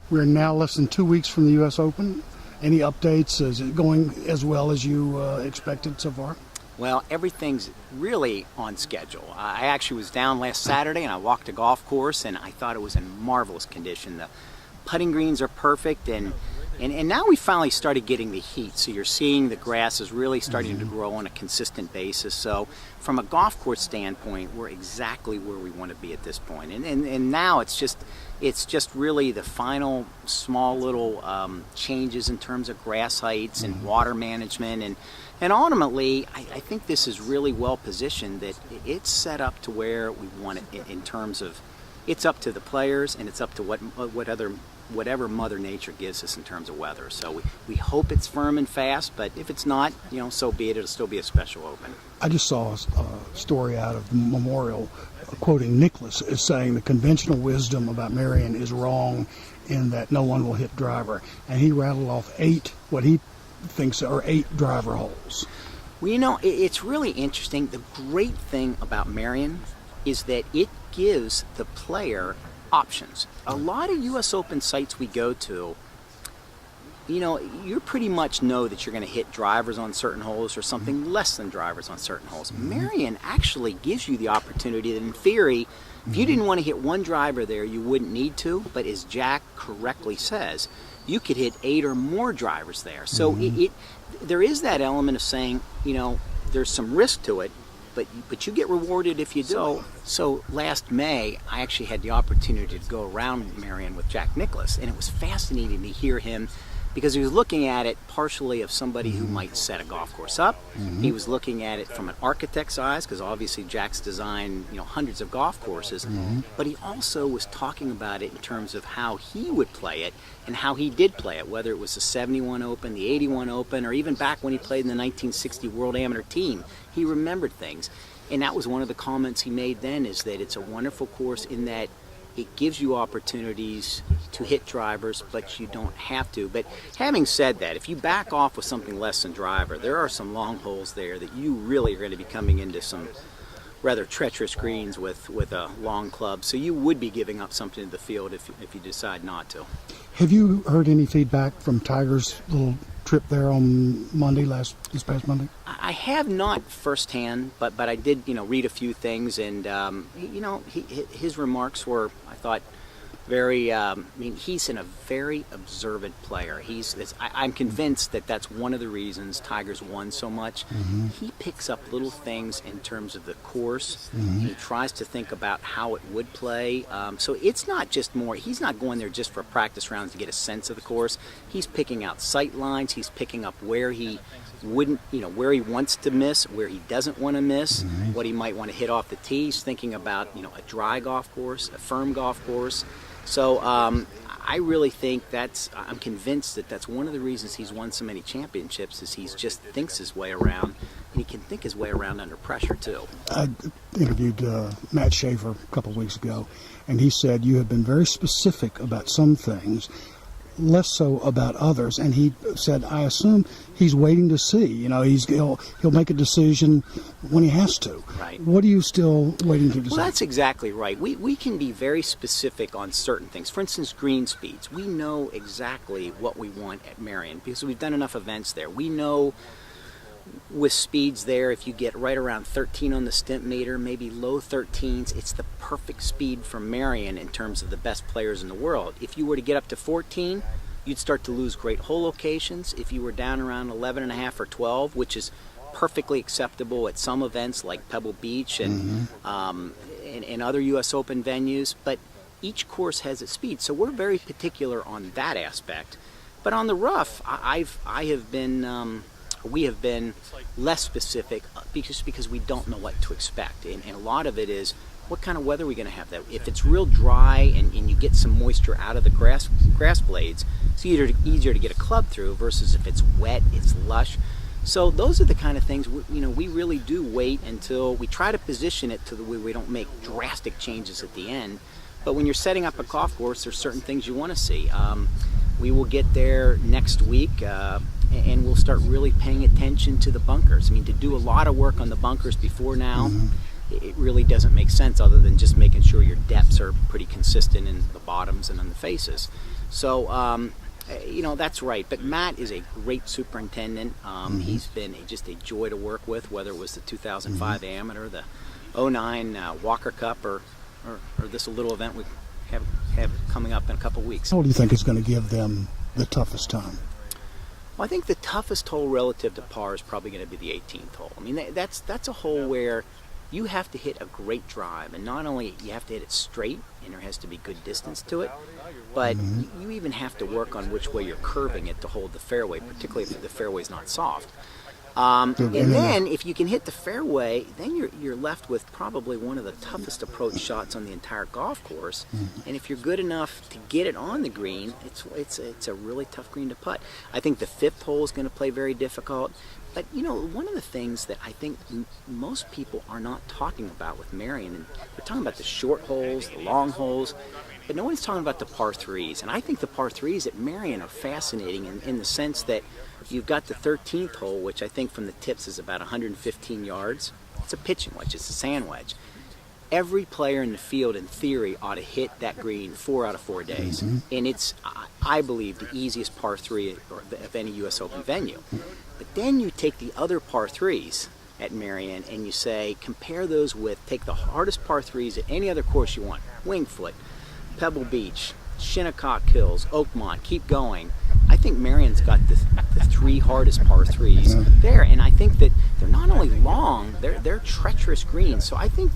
We're now less than 2 weeks from the U.S. Open. Any updates? Is it going as well as you expected so far? Well, everything's really on schedule. I actually was down last Saturday and I walked a golf course and I thought it was in marvelous condition. The putting greens are perfect and now we finally started getting the heat. So you're seeing the grass is really starting to grow on a consistent basis. So from a golf course standpoint, we're exactly where we want to be at this point. And now it's just really the final small little changes in terms of grass heights and water management and ultimately, I think this is really well positioned that it's set up to where we want it in terms of it's up to the players and it's up to whatever Mother Nature gives us in terms of weather. So we hope it's firm and fast, but if it's not, so be it. It'll still be a special Open. I just saw a story out of the Memorial quoting Nicklaus as saying the conventional wisdom about Merion is wrong in that no one will hit driver. And he rattled off what he thinks are 8 driver holes. Well, it's really interesting. The great thing about Merion is that it gives the player options. A lot of U.S. Open sites we go to, you pretty much know that you're going to hit drivers on certain holes or something less than drivers on certain holes. Merion actually gives you the opportunity that in theory, if you didn't want to hit one driver there, you wouldn't need to, but as Jack correctly says, you could hit 8 or more drivers there. So there is that element of saying, there's some risk to it, but you get rewarded if you do. So last May, I actually had the opportunity to go around Merion with Jack Nicklaus, and it was fascinating to hear him because he was looking at it partially of somebody who might set a golf course up. He was looking at it from an architect's eyes because obviously Jack's designed hundreds of golf courses, but he also was talking about it in terms of how he would play it and how he did play it, whether it was the 71 Open, the 81 Open, or even back when he played in the 1960 World Amateur Team. He remembered things, and that was one of the comments he made then, is that it's a wonderful course in that it gives you opportunities to hit drivers, but you don't have to. But having said that, if you back off with something less than driver, there are some long holes there that you really are going to be coming into some rather treacherous greens with a long club. So you would be giving up something to the field if you decide not to. Have you heard any feedback from Tiger's little trip there on this past Monday? I have not firsthand, but I did read a few things, and his remarks were, I thought, very. He's a very observant player. I'm convinced that that's one of the reasons Tiger's won so much. He picks up little things in terms of the course. He tries to think about how it would play. So it's not just more. He's not going there just for practice rounds to get a sense of the course. He's picking out sight lines. He's picking up where he wouldn't, where he wants to miss, where he doesn't want to miss, what he might want to hit off the tee. He's thinking about a dry golf course, a firm golf course. So I really think I'm convinced that that's one of the reasons he's won so many championships is he just thinks his way around, and he can think his way around under pressure too. I interviewed Matt Schaefer a couple of weeks ago, and he said you have been very specific about some things, less so about others, and he said, I assume he's waiting to see. He'll make a decision when he has to. Right. What are you still waiting to decide? Well, that's exactly right. We can be very specific on certain things. For instance, green speeds. We know exactly what we want at Merion because we've done enough events there. We know with speeds there, if you get right around 13 on the stimp meter, maybe low 13s, it's the perfect speed for Merion in terms of the best players in the world. If you were to get up to 14, you'd start to lose great hole locations. If you were down around 11.5 or 12, which is perfectly acceptable at some events like Pebble Beach and other U.S. Open venues, but each course has its speed, so we're very particular on that aspect. But on the rough, we have been less specific because we don't know what to expect. And a lot of it is, what kind of weather are we going to have? That if it's real dry and you get some moisture out of the grass blades, it's easier to get a club through versus if it's wet, it's lush. So those are the kind of things, we really do wait until we try to position it to the way we don't make drastic changes at the end. But when you're setting up a golf course, there's certain things you want to see. We will get there next week. And we'll start really paying attention to the bunkers. To do a lot of work on the bunkers before now, it really doesn't make sense other than just making sure your depths are pretty consistent in the bottoms and on the faces. So, that's right. But Matt is a great superintendent. He's been just a joy to work with, whether it was the 2005 Amateur, the '09 Walker Cup, or this little event we have coming up in a couple weeks. What do you think is going to give them the toughest time? Well, I think the toughest hole relative to par is probably going to be the 18th hole. I mean, that's a hole where you have to hit a great drive, and not only you have to hit it straight, and there has to be good distance to it, but you even have to work on which way you're curving it to hold the fairway, particularly if the fairway's not soft. And then if you can hit the fairway, then you're left with probably one of the toughest approach shots on the entire golf course. And if you're good enough to get it on the green, it's a really tough green to putt. I think the 5th hole is going to play very difficult. But one of the things that I think most people are not talking about with Merion, and we're talking about the short holes, the long holes, but no one's talking about the par 3s. And I think the par 3s at Merion are fascinating in the sense that you've got the 13th hole, which I think from the tips is about 115 yards. It's a pitching wedge, it's a sand wedge. Every player in the field, in theory, ought to hit that green 4 out of 4 days. And it's, I believe, the easiest par 3 of any U.S. Open venue. But then you take the other par 3s at Merion and you say, compare those with, take the hardest par 3s at any other course you want. Wingfoot, Pebble Beach, Shinnecock Hills, Oakmont, keep going. I think Merion's got the 3 hardest par 3s there, and I think that they're not only long, they're treacherous greens. So I think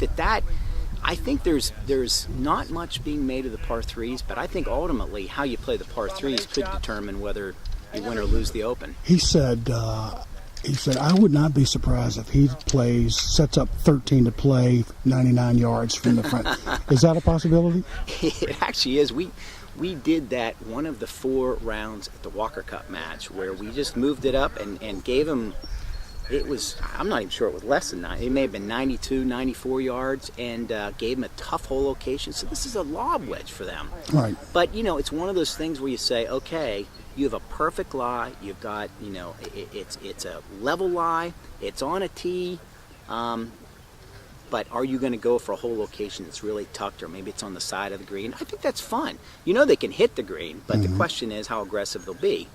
I think there's not much being made of the par 3s, but I think ultimately how you play the par 3s could determine whether you win or lose the Open. He said, I would not be surprised if he sets up 13 to play 99 yards from the front. Is that a possibility? It actually is. We did that one of the 4 rounds at the Walker Cup match where we just moved it up and gave him, I'm not even sure it was less than 90. It may have been 92, 94 yards, and gave him a tough hole location. So this is a lob wedge for them. Right. But, it's one of those things where you say, okay, you have a perfect lie. You've got, it's a level lie. It's on a tee. But are you going to go for a hole location that's really tucked, or maybe it's on the side of the green? I think that's fun. They can hit the green, but the question is how aggressive they'll be.